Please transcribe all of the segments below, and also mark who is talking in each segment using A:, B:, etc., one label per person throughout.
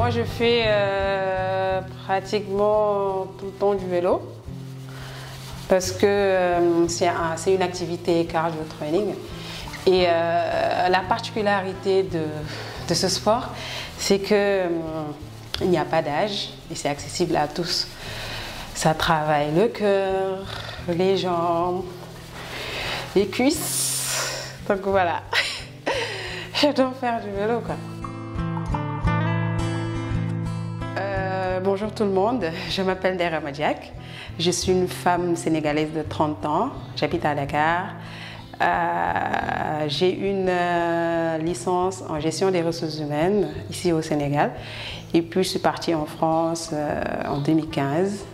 A: Moi, je fais pratiquement tout le temps du vélo parce que c'est une activité cardio-training. Et la particularité de ce sport, c'est qu'il n'y a pas d'âge et c'est accessible à tous. Ça travaille le cœur, les jambes, les cuisses. Donc voilà, j'adore faire du vélo, quoi. Bonjour tout le monde, je m'appelle Ndeye Rama Diack. Je suis une femme sénégalaise de 30 ans, j'habite à Dakar. J'ai une licence en gestion des ressources humaines ici au Sénégal. Et puis je suis partie en France en 2015.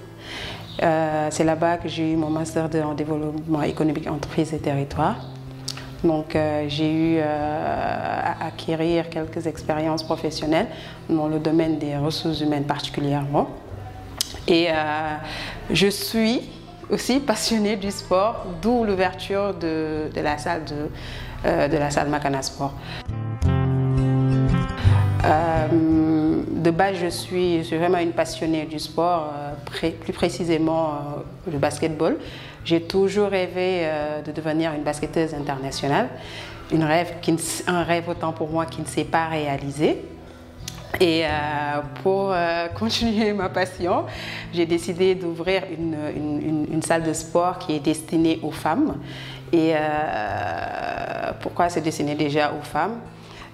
A: C'est là-bas que j'ai eu mon master en développement économique, entreprise et territoire. Donc j'ai eu à acquérir quelques expériences professionnelles dans le domaine des ressources humaines particulièrement. Et je suis aussi passionnée du sport, d'où l'ouverture de la salle Makana Sport. De base, je suis vraiment une passionnée du sport, plus précisément le basketball. J'ai toujours rêvé de devenir une basketteuse internationale, un rêve autant pour moi qui ne s'est pas réalisé. Et pour continuer ma passion, j'ai décidé d'ouvrir une salle de sport qui est destinée aux femmes. Et pourquoi c'est destiné déjà aux femmes?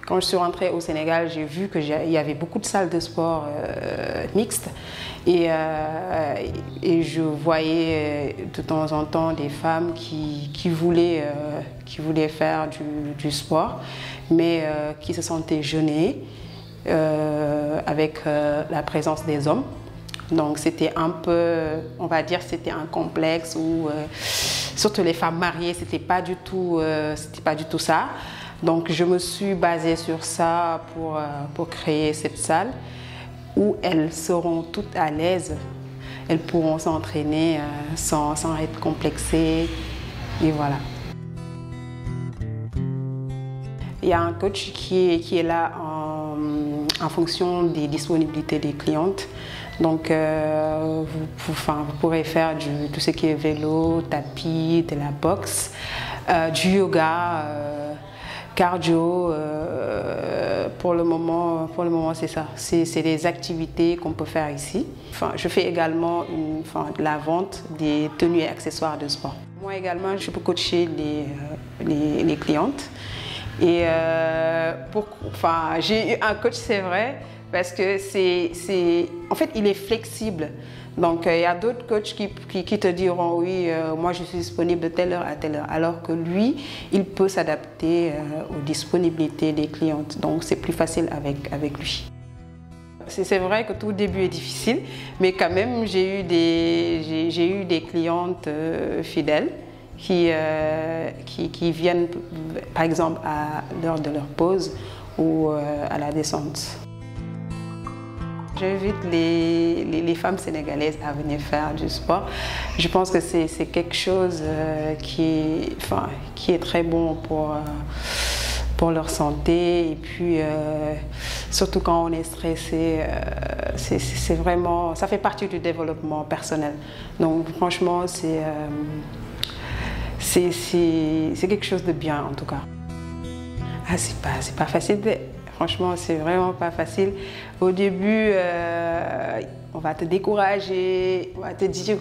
A: Quand je suis rentrée au Sénégal, j'ai vu qu'il y avait beaucoup de salles de sport mixtes et je voyais de temps en temps des femmes qui voulaient faire du sport, mais qui se sentaient gênées avec la présence des hommes. Donc c'était un peu, on va dire, c'était un complexe où surtout les femmes mariées, c'était pas du tout ça. Donc je me suis basée sur ça pour créer cette salle où elles seront toutes à l'aise, elles pourront s'entraîner sans être complexées et voilà. Il y a un coach qui est là en fonction des disponibilités des clientes. Donc vous pourrez faire tout ce qui est vélo, tapis, de la boxe, du yoga, cardio. Pour le moment c'est ça. C'est des activités qu'on peut faire ici. Je fais également de la vente des tenues et accessoires de sport. Moi également, je peux coacher les clientes. Et j'ai eu un coach, c'est vrai, parce que en fait, il est flexible. Donc, il y a d'autres coachs qui te diront, oui, moi je suis disponible de telle heure à telle heure, alors que lui, il peut s'adapter aux disponibilités des clientes. Donc, c'est plus facile avec lui. C'est vrai que tout début est difficile, mais quand même, j'ai eu des clientes fidèles qui viennent, par exemple, à l'heure de leur pause ou à la descente. J'invite les femmes sénégalaises à venir faire du sport. Je pense que c'est quelque chose qui est très bon pour leur santé. Et puis, surtout quand on est stressé, c'est vraiment, ça fait partie du développement personnel. Donc franchement, c'est quelque chose de bien en tout cas. Ah, c'est pas facile. Franchement, c'est vraiment pas facile. Au début, on va te décourager, on va te dire,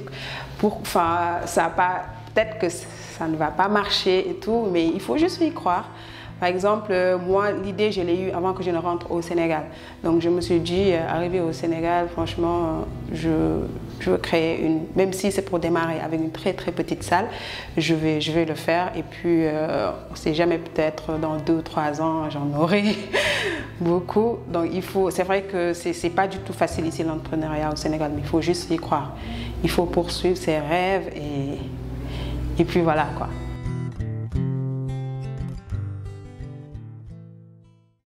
A: peut-être que ça ne va pas marcher et tout, mais il faut juste y croire. Par exemple, moi, l'idée, je l'ai eue avant que je ne rentre au Sénégal. Donc, je me suis dit, arrivé au Sénégal, franchement, je veux créer même si c'est pour démarrer avec une très très petite salle, je vais le faire. Et puis, on ne sait jamais, peut-être dans 2 ou 3 ans, j'en aurai beaucoup. Donc, c'est vrai que c'est pas du tout facile ici l'entrepreneuriat au Sénégal, mais il faut juste y croire. Il faut poursuivre ses rêves et puis voilà quoi.